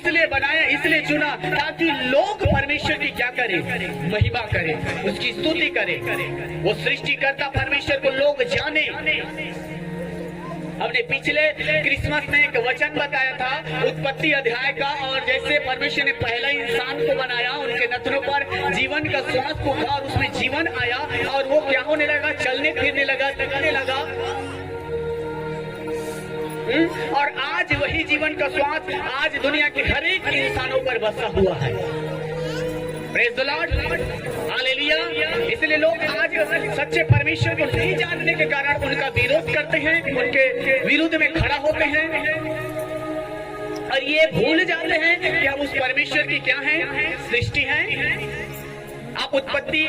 इसलिए बनाया, इसलिए चुना ताकि लोग परमेश्वर की क्या करें, महिमा करें, उसकी स्तुति करें। वो सृष्टिकर्ता परमेश्वर को लोग जाने। हमने पिछले क्रिसमस में एक वचन बताया था उत्पत्ति अध्याय का, और जैसे परमेश्वर ने पहला इंसान को बनाया, उनके नथनों पर जीवन का श्वास फूंका और उसमें जीवन आया और वो क्या होने लगा, चलने फिरने लगा, तकने लगा। और आज वही जीवन का श्वास आज दुनिया के हर एक इंसानों पर बसा हुआ है। Praise the Lord, hallelujah. इसलिए लोग आज सच्चे परमेश्वर को नहीं जानने के कारण उनका विरोध करते हैं, उनके विरुद्ध में खड़ा होते हैं और ये भूल जाते हैं कि हम उस परमेश्वर की क्या है, सृष्टि है। आप उत्पत्ति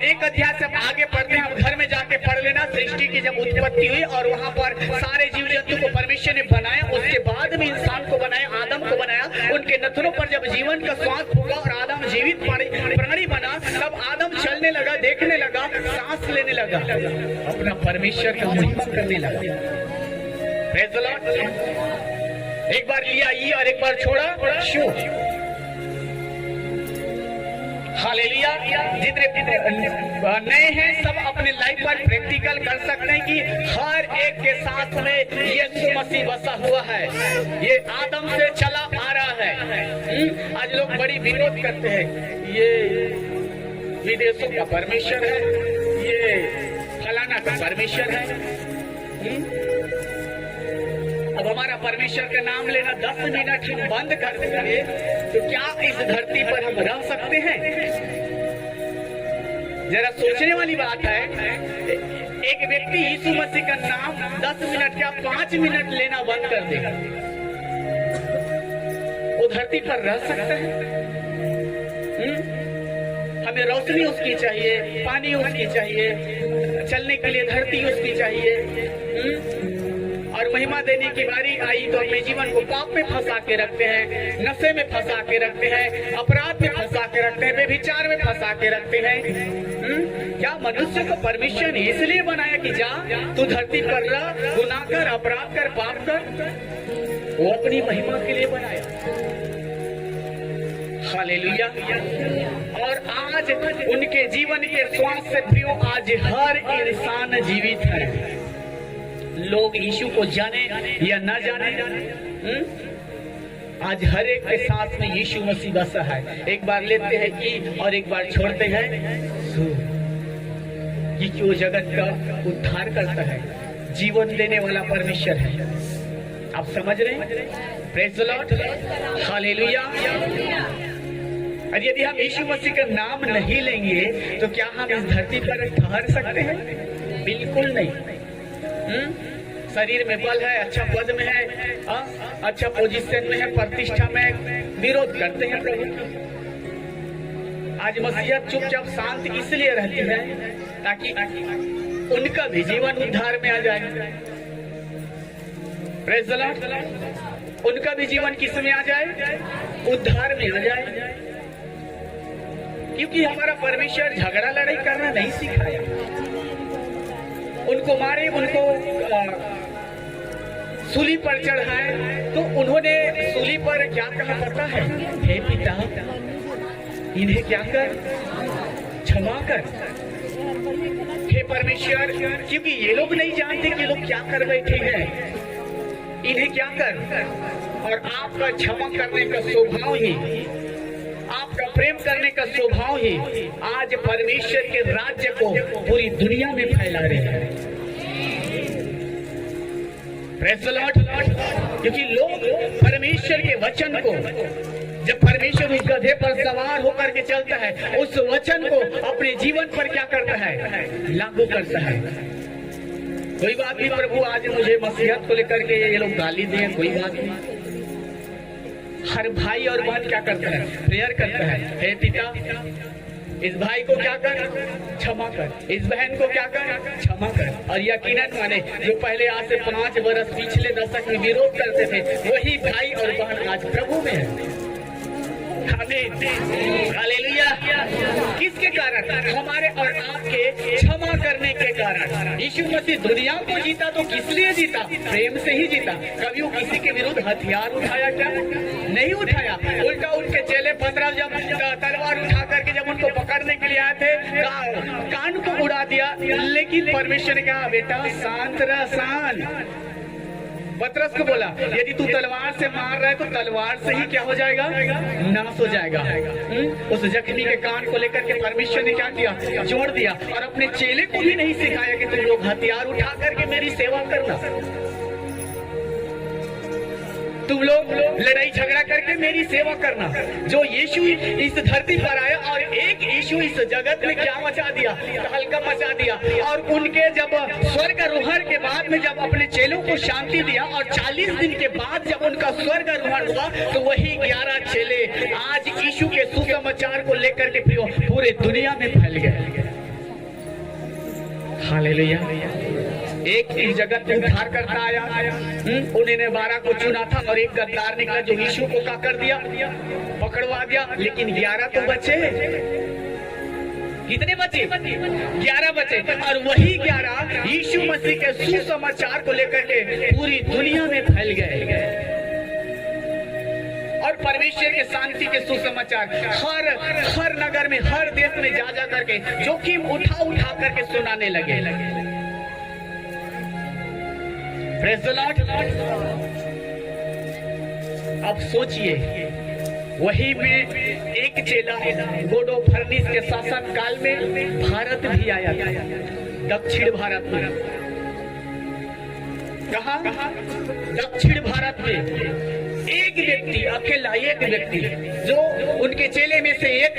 1 अध्याय से आगे पढ़ते हैं, आप घर में जाके पढ़ लेना। सृष्टि की जब उत्पत्ति हुई और वहां पर सारे जीव जंतु को परमेश्वर ने बनाया, उसके बाद में इंसान को बनाया, आदम को बनाया। उनके नथनों पर जब जीवन का श्वास फूंका और आदम जीवित प्राणी बना, तब आदम चलने लगा, देखने लगा, सांस लेने लगा, अपना परमेश्वर का महिमा करने लगा। Praise the Lord. एक बार लिया ये और एक बार छोड़ा शू। हालेलुया। जितने नए हैं सब अपने लाइफ पर प्रैक्टिकल कर सकते हैं कि हर एक के साथ में यीशु मसीह बसा हुआ है। ये आदम से चला आ रहा है। आज लोग बड़ी विरोध करते हैं, ये विदेशों का परमेश्वर है, ये फलाना का परमेश्वर है। अब हमारा परमेश्वर का नाम लेना 10 मिनट हम बंद कर देंगे तो क्या इस धरती पर हम रह सकते हैं? जरा सोचने वाली बात है। एक व्यक्ति यीशु मसीह का नाम 10 मिनट क्या 5 मिनट लेना बंद कर देगा, वो धरती पर रह सकता है? हमें रोशनी उसकी चाहिए, पानी उसकी चाहिए, चलने के लिए धरती उसकी चाहिए। और महिमा देने की बारी आई तो अपने जीवन को पाप में फंसा के रखते हैं, नशे में फंसा के रखते हैं, अपराध में फंसा के रखते हैं, बेविचार में फंसा के रखते हैं। क्या मनुष्य को परमेश्वर ने इसलिए बनाया कि जा तू धरती पर रह, गुनाह कर, अपराध कर, पाप कर? वो अपनी महिमा के लिए बनाया। हालेलुया। और आज उनके जीवन के श्वास से प्रियो आज हर इंसान जीवित है। लोग यीशु को जाने या ना जाने, आज हर एक के साथ में यीशु मसीह बसा है। एक बार लेते हैं ई और एक बार छोड़ते हैं सू। ये जो जगत का उद्धार करता है, जीवन देने वाला परमेश्वर है। आप समझ रहे हैं? Praise the Lord, hallelujah. और यदि हम यीशु मसीह का नाम नहीं लेंगे तो क्या हम इस धरती पर ठहर सकते हैं? बिल्कुल नहीं। शरीर में बल है, अच्छा पद में है, अच्छा पोजीशन में है, प्रतिष्ठा में, विरोध करते हैं प्रभु। आज मसीहत चुपचाप शांत इसलिए रहती है ताकि उनका भी जीवन उद्धार में आ जाए। Praise the Lord. उनका भी जीवन किस में आ जाए? उद्धार में आ जाए। क्योंकि हमारा परमेश्वर झगड़ा लड़ाई करना नहीं सिखाया। उनको मारे, उनको सूली पर चढ़ाए तो उन्होंने सूली पर क्या कहा पता है? हे पिता, इन्हें क्या कर, क्षमा कर। हे परमेश्वर, क्योंकि ये लोग नहीं जानते कि लोग क्या कर बैठे हैं, इन्हें क्या कर। और आपका क्षमा करने का स्वभाव ही, आपका प्रेम करने का स्वभाव ही आज परमेश्वर के राज्य को पूरी दुनिया में फैला रहे हैं। Praise the Lord. क्योंकि लोग परमेश्वर के वचन को, जब परमेश्वर उस गधे पर सवार होकर के चलता है, उस वचन को अपने जीवन पर क्या करता है? लागू करता है। कोई बात नहीं प्रभु, आज मुझे मसीहत को लेकर के ये लोग गाली दें, कोई बात नहीं। हर भाई और बहन क्या करता है? प्रेयर करता है, हे पिता, इस भाई को क्या कर, क्षमा कर, इस बहन को क्या कर, क्षमा कर। और यकीनन माने जो पहले आज से 5 वर्ष पिछले दशक में विरोध करते थे, वही भाई और बहन आज प्रभु में है। हालेलुया। किसके कारण? हमारे और आपके क्षमा करने के कारण। कारण। यीशु मसीह दुनिया को जीता तो किस लिए जीता? प्रेम से ही जीता। कभी वो किसी के विरुद्ध हथियार उठाया क्या? नहीं उठाया। उल्टा उनके चेले 15 जब तलवार उठा करके जब उनको पकड़ने के लिए आए थे, कान को उड़ा दिया, लेकिन परमेश्वर ने कहा बेटा शांत रह, शांत। पतरस को बोला यदि तू तलवार से मार रहा है तो तलवार से ही क्या हो जाएगा? नाश हो जाएगा। उस जख्मी के कान को लेकर के परमेश्वर ने क्या किया? जोड़ दिया। और अपने चेले को भी नहीं सिखाया कि तुम लोग हथियार उठा करके मेरी सेवा करना, तुम लोग लड़ाई झगड़ा करके मेरी सेवा करना। जो यीशु इस धरती पर आया और एक यीशु इस जगत में क्या मचा दिया? हल्का मचा दिया। और उनके जब स्वर्गारोहण के बाद में जब अपने चेलों को शांति दिया और 40 दिन के बाद जब उनका स्वर्गारोहण हुआ तो वही 11 चेले आज यीशु के सुसमाचार को लेकर के पूरे दुनिया में फैल गए। हालेलुया। एक इस जगत में उद्धार करता आया, उन्होंने 12 को चुना था और एक गद्दार निकला जो यीशु को क्या कर दिया? पकड़वा दिया। लेकिन 11 तो बचे। कितने बचे? 11 बचे। और वही 11 यीशु मसीह के सुसमाचार को लेकर के पूरी दुनिया में फैल गए और परमेश्वर के शांति के सुसमाचार हर नगर में, हर देश में जा करके जोखिम उठा करके सुनाने लगे। Praise the Lord. अब सोचिए, वही में एक चेला गोडो फर्निस के शासन काल में भारत भी आया था, दक्षिण भारत में। कहा? दक्षिण भारत में एक व्यक्ति, अकेला एक व्यक्ति जो उनके चेले में से एक।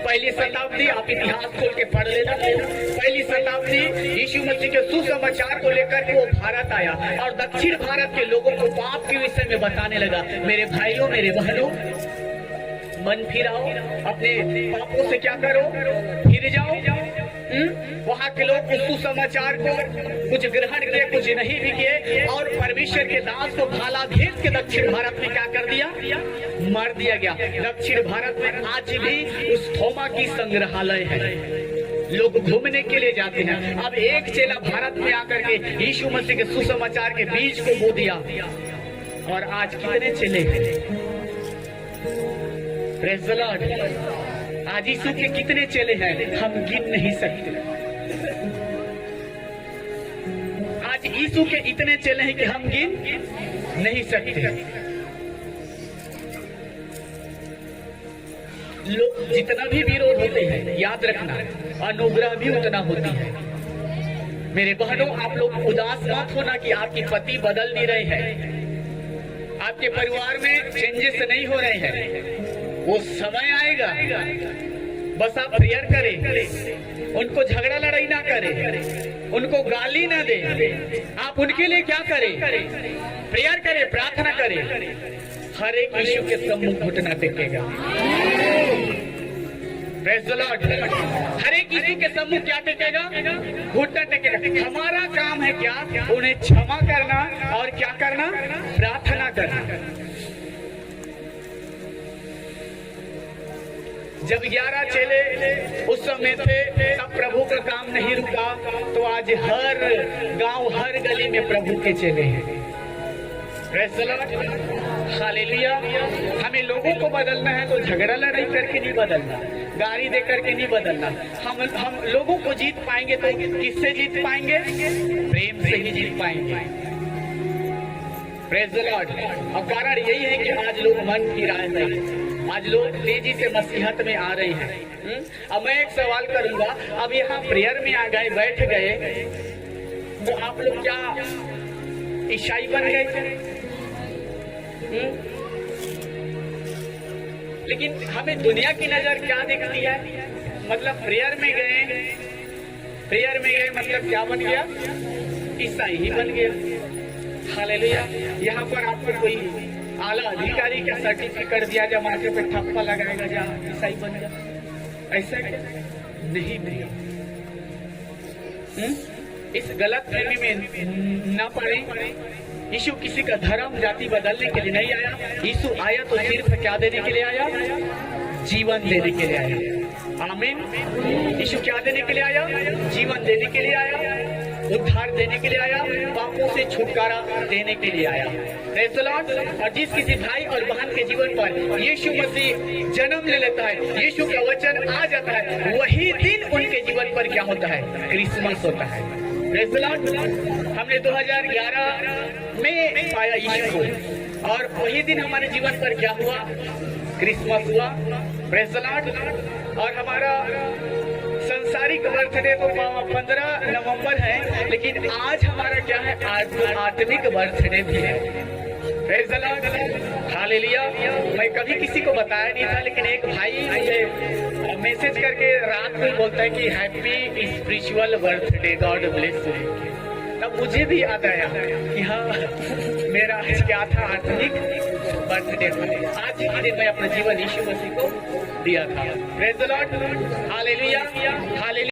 पहली शताब्दी, आप इतिहास खोल के पढ़ लेना। पहली शताब्दी यीशु मसीह के सुसमाचार को लेकर के वो भारत आया और दक्षिण भारत के लोगों को पाप के विषय में बताने लगा। मेरे भाइयों, मेरे बहनों, मन फिराओ, अपने पापों से क्या करो? फिर जाओ। वहाँ के लोग उस सुसमाचार को कुछ ग्रहण किए, कुछ नहीं भी किए और परमेश्वर के दास को भाला भेज के दक्षिण भारत में क्या कर दिया? मार दिया गया। दक्षिण भारत में आज भी उस थोमा की संग्रहालय है, लोग घूमने के लिए जाते हैं। अब एक चेला भारत में आकर के यीशु मसीह के सुसमाचार के बीज को बो दिया और आज कितने चेले हैं? Praise the Lord. आज यीशु के कितने चेले हैं? हम गिन नहीं सकते। आज यीशु के इतने चेले हैं कि हम गिन नहीं सकते। लोग जितना भी विरोध होते हैं, याद रखना अनुग्रह भी उतना होती है। मेरे बहनों, आप लोग उदास मत होना कि आपकी पति बदल नहीं रहे हैं, आपके परिवार में चेंजेस नहीं हो रहे हैं। वो समय आएगा, बस आप प्रेयर करें, उनको झगड़ा लड़ाई ना करें, उनको गाली ना दें। आप उनके लिए क्या करें? प्रेयर करें, प्रार्थना करें। हर एक यीशु के सम्मुख घुटना टेकेगा। Praise the Lord. हर एक यीशु के सम्मुख क्या टेकेगा? घुटना टेकेगा। हमारा काम है क्या? उन्हें क्षमा करना और क्या करना? प्रार्थना करना। जब 11 चेले उस समय थे तब प्रभु का काम नहीं रुका, तो आज हर गांव, हर गली में प्रभु के चेले हैं। Praise the Lord. हालेलुया। हमें लोगों को बदलना है तो झगड़ा लड़ाई करके नहीं बदलना, गाली दे करके नहीं बदलना। हम लोगों को जीत पाएंगे तो किससे जीत पाएंगे? प्रेम से ही जीत पाएंगे। Praise the Lord. अब कारण यही है कि आज लोग मन फिराए नहीं, आज लोग तेजी से मसीहत में आ रहे हैं। अब मैं एक सवाल करूंगा, अब यहाँ प्रेयर में आ गए, बैठ गए, तो आप लोग क्या ईसाई बन गए? लेकिन हमें दुनिया की नजर क्या दिखती है? मतलब प्रेयर में गए मतलब क्या बन गया? ईसाई ही बन गया। हालेलुया। यहाँ पर आपको कोई आला अधिकारी का सर्टिफिकेट दिया जा, माथे पे ठप्पा लगाएगा, जा ईसाई बन जा, ऐसा नहीं भैया। इस गलत फहमी में ना पड़े। यीशु किसी का धर्म जाति बदलने के लिए नहीं आया। यीशु आया तो सिर्फ क्या देने के लिए आया? जीवन देने के लिए आया। आमीन। आमीन। यीशु क्या देने के लिए आया? जीवन देने के लिए आया, उद्धार देने के लिए आया, पापों से छुटकारा देने के लिए आया। Praise the Lord। और जिस किसी भाई और बहन के जीवन पर यीशु मसीह जन्म ले लेता है, यीशु का वचन आ जाता है, वही दिन उनके जीवन पर क्या होता है? क्रिसमस होता है। Praise the Lord। हमने 2011 में पाया यीशु को, और वही दिन हमारे जीवन पर क्या हुआ? क्रिसमस हुआ। Praise the Lord। और हमारा संसारिक बर्थडे तो 15 नवंबर है, लेकिन आज हमारा क्या है? आत्मिक बर्थडे भी है। Praise the Lord। हालेलुया। मैं कभी किसी को बताया नहीं था, लेकिन एक भाई मुझे मैसेज करके रात में बोलता है कि happy spiritual birthday, God bless you. तब मुझे भी याद आया कि हाँ, मेरा आज क्या था? आत्मिक बर्थडे। आज ही के दिन मैं अपना जीवन यीशु मसीह को दिया था। Praise the Lord। Hallelujah, hallelujah.